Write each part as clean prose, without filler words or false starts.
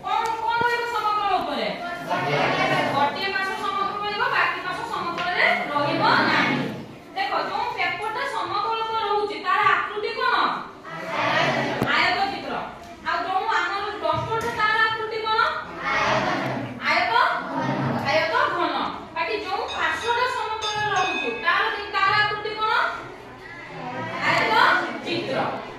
कौन कौन रहइबो समतल उपरे गोटे पार्श्व समतल रहइबो बाकी पार्श्व समतल रे रहइबो नाही देखो जो पेपरटा समतल पर रहउची तार आकृति कोन आयत चित्र आ जो हमर डॉक्टरटा तार आकृति कोन आयत आयत घन बाकी जो पार्श्वटा समतल रे रहउची तार आकृति कोन आयत चित्र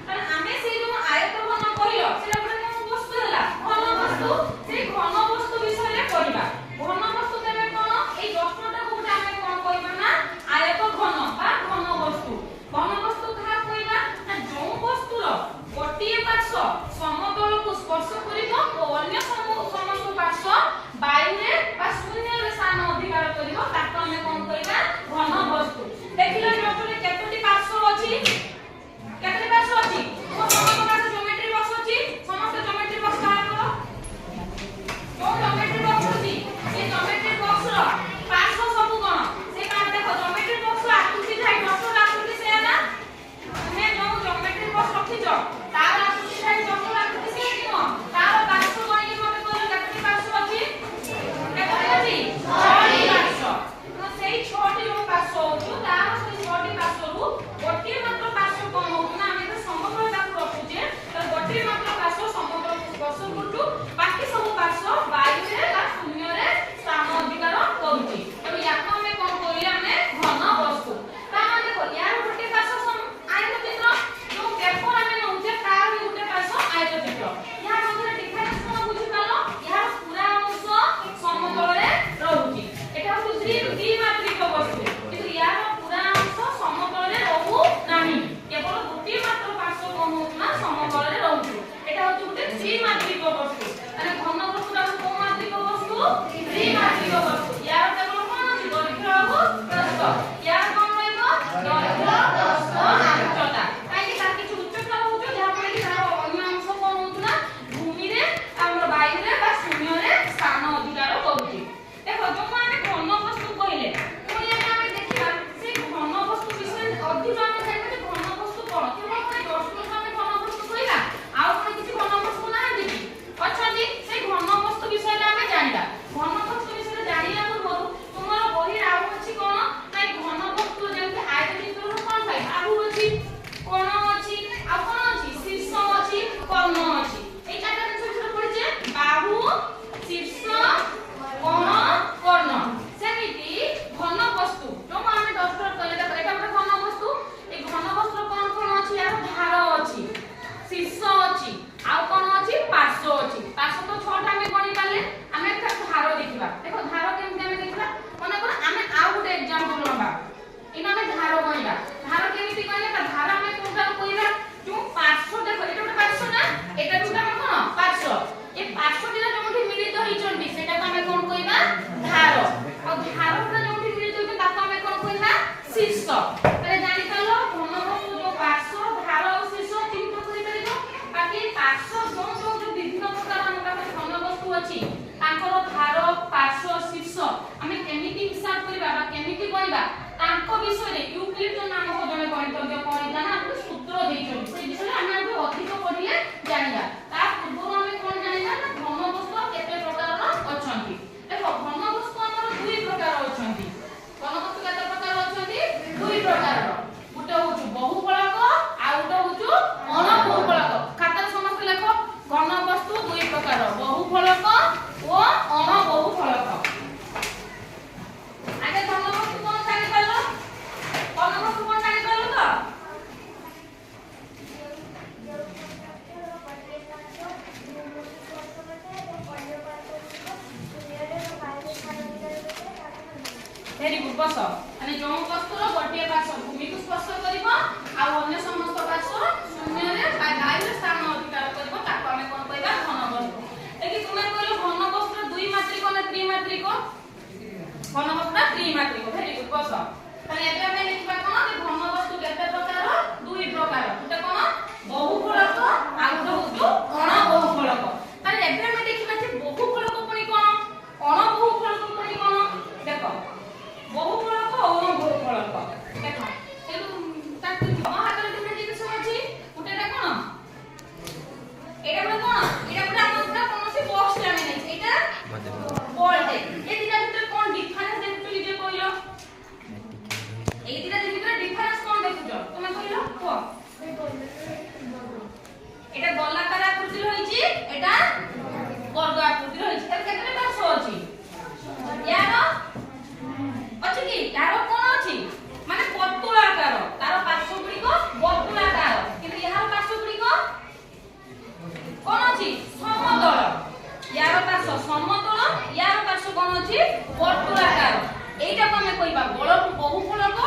कारण हमें से जो आयत घन कहियो सेटा गुटे कोन वस्तु होला घन वस्तु से घन वस्तु विषय रे पढिबा घन वस्तु देबे कोन ए प्रश्नटा को गुटे हमें कोन कहिबा ना आयत घन बा घन वस्तु कहा कहिबा ना जो वस्तु रो गोटिए पार्श्व समतल को स्पर्श करिवो ओ अन्य समस्त पार्श्व वायु रे बा शून्य रे स्थान अधिकार करिवो ताको हमें कोन कहिबा घन वस्तु देखिला डॉक्टर केतोटी पार्श्व अछि केतोटी पार्श्व अछि समस्त पार्श्व ज्योमेट्री बॉक्स अछि समस्त ज्योमेट्री बॉक्स बाहर करो जो ज्योमेट्री बॉक्स अछि से ज्योमेट्री बॉक्स रो पार्श्व सब कोन से का देखो ज्योमेट्री बॉक्स रो आकृति थाई डॉक्टर आकृति से ना तुमे जो ज्योमेट्री बॉक्स रखिजो तार आकृति थाई डॉक्टर आकृति से किनो तार पार्श्व कोन के मते कहलो केतोटी पार्श्व अछि केतोटी अछि 6टी पार्श्व तो सेई 6टी जो पार्श्व होछु तार सेई 6टी पार्श्व रु गोटे मात्र पार्श्व कोन होउ ना हम तो समतल ताकू रखुचे तो गोटे मात्र पार्श्व समतल को स्पर्श करछु बाकी सब पार्श्व वायु रे बा शून्य रे स्थान अधिकार करूची तो याको हमें कोन करिया हमें घन वस्तु ता माने देखो यार गोटे पार्श्व आयत चित्र जो पेपर हमें नउचे तार भी गोटे पार्श्व आयत चित्र यार मधे डिफरेंस कोन बुझी पालो यार पूरा अंश समतल रे रहउची एटा होची द्विमात्रिक वस्तु किंतु यार पूरा अंश समतल रे रहउ नाही केवल गोटे मात्र पार्श्व कोन होउ ना समतल रे रहउची एटा होची गोटे त्रिमात्रिक वस्तु माने घन वस्तुटा कोन मात्रिक वस्तु त्रिमात्रिक वस्तु यार केवल कोन अछि दैर्घ्य और प्रस्थ यार कोन रहइबो दैर्घ्य प्रस्थ उच्चता काई तार किछु उच्चता होउछ जहा पर कि तार अन्य अंश कोन होउछ ना भूमि रे हमर वायु रे बा शून्य रे स्थान अधिकार करूची देखो जो माने घन वस्तु कहिले तो ये हमें देखिबा से घन वस्तु विषय अधिक हमें जानिबे घन वस्तु कोन केवल कोन दर्शक हमें घन वस्तु कहिला आ कोन किछि घन वस्तु नाहंती कि अछंती से घन वस्तु विषय रे हमें जानिबा घन वस्तु विषय रे जानिला पूर्व तुमरो बही राउ अछि कोन नै घन वस्तु जेंति आयत चित्र रो कोन थाई आबु अछि कोन अछि आ कोन अछि शीर्ष अछि कर्ण अछि ए चारटा जिनिस विषय पढिचे बाहु शीर्ष कोन कर्ण सेमिति घन वस्तु जो हम डॉक्टर कहले देखो एटा ଗୋଟେ घन वस्तु ए घन वस्तु कोन कोन अछि यार धार अछि शीर्ष अछि आ कोन अछि पार्श्व अछि पार्श्व तो 6टा में गणि पाले हमें एकटा धार देखिबा देखो धार केमते हमें देखिबा माने कोन हमें आ ଗୋଟେ एग्जांपल नबा इना में धार गणिबा धार केमिति गणिबा धार हमें कोनटा कहिबा जो पार्श्व देखो एटा ଗୋଟେ पार्श्व ना एटा दुटा कोन पार्श्व ए पार्श्व दिना जोंठी मिलित होइचंती सेटा को हमें कोन कहिबा धार और धार पुरा जोंठी मिलित होइचंती ताको हमें कोन कहिबा शीर्ष तरे जानि पालो घन वस्तु जो पार्श्व धार और शीर्ष चिन्हित करि परिबो बाकी पार्श्व जो विभिन्न प्रकार हम घन वस्तु अछि तांकर धार पार्श्व शीर्ष हमें केमिति हिसाब करिबा बा केमिति करिबा तांको विषय रे यूक्लिड जो नामक जने गणितज्ञ कहैला ना हम सूत्र देइछन से विषय रे हम अधिक पढिले जानिबा ता पूर्व हमें कोन जानिबा ना घन वस्तु केते प्रकार अछंती देखो घन वस्तु हमर दुई प्रकार अछंती घन वस्तु केते प्रकार अछंती दुई प्रकार गुटे होछु बहुफलक आ गुटे होछु अणबहुफलक खाता समस्त लेखो घन वस्तु दुई प्रकार बहुफलक ओ अणबहुफलक आगे घन वस्तु कोन जानि पालो घन वस्तु कोन जानि पालो तो भेरी गुड बस माने जो वस्तु रो गोटे पार्श्व भूमि को स्पर्श करिवो आ अन्य समस्त पार्श्व शून्य रे वायु रे स्थान अधिकार करिवो ताको हमें कोन कहबा घन वस्तु देखि तुमे कहलो घन वस्तु दुई मात्रिक ना त्रिमात्रिक घन वस्तु त्रिमात्रिक भेरी गुड बस ताले एबे हमें लिखबा कोन कि घन वस्तु केते प्रकार दुई प्रकार गुटे कोन बहुफलक आ गुटे होतो अणबहुफलक ताले एबे हमें देखिबा जे बहुफलक पुनी कोन अणबहुफलक पुनी कोन देखो बहुफलक और अणबहुफलक देखो तेनु ताकि हातर दिमे जे किछ अछि गुटेटा कोन ବର୍ତ୍ତୁଳାକାର। ଏଇଟାକୁ ଆମେ କହିବା ବହୁଫଳକ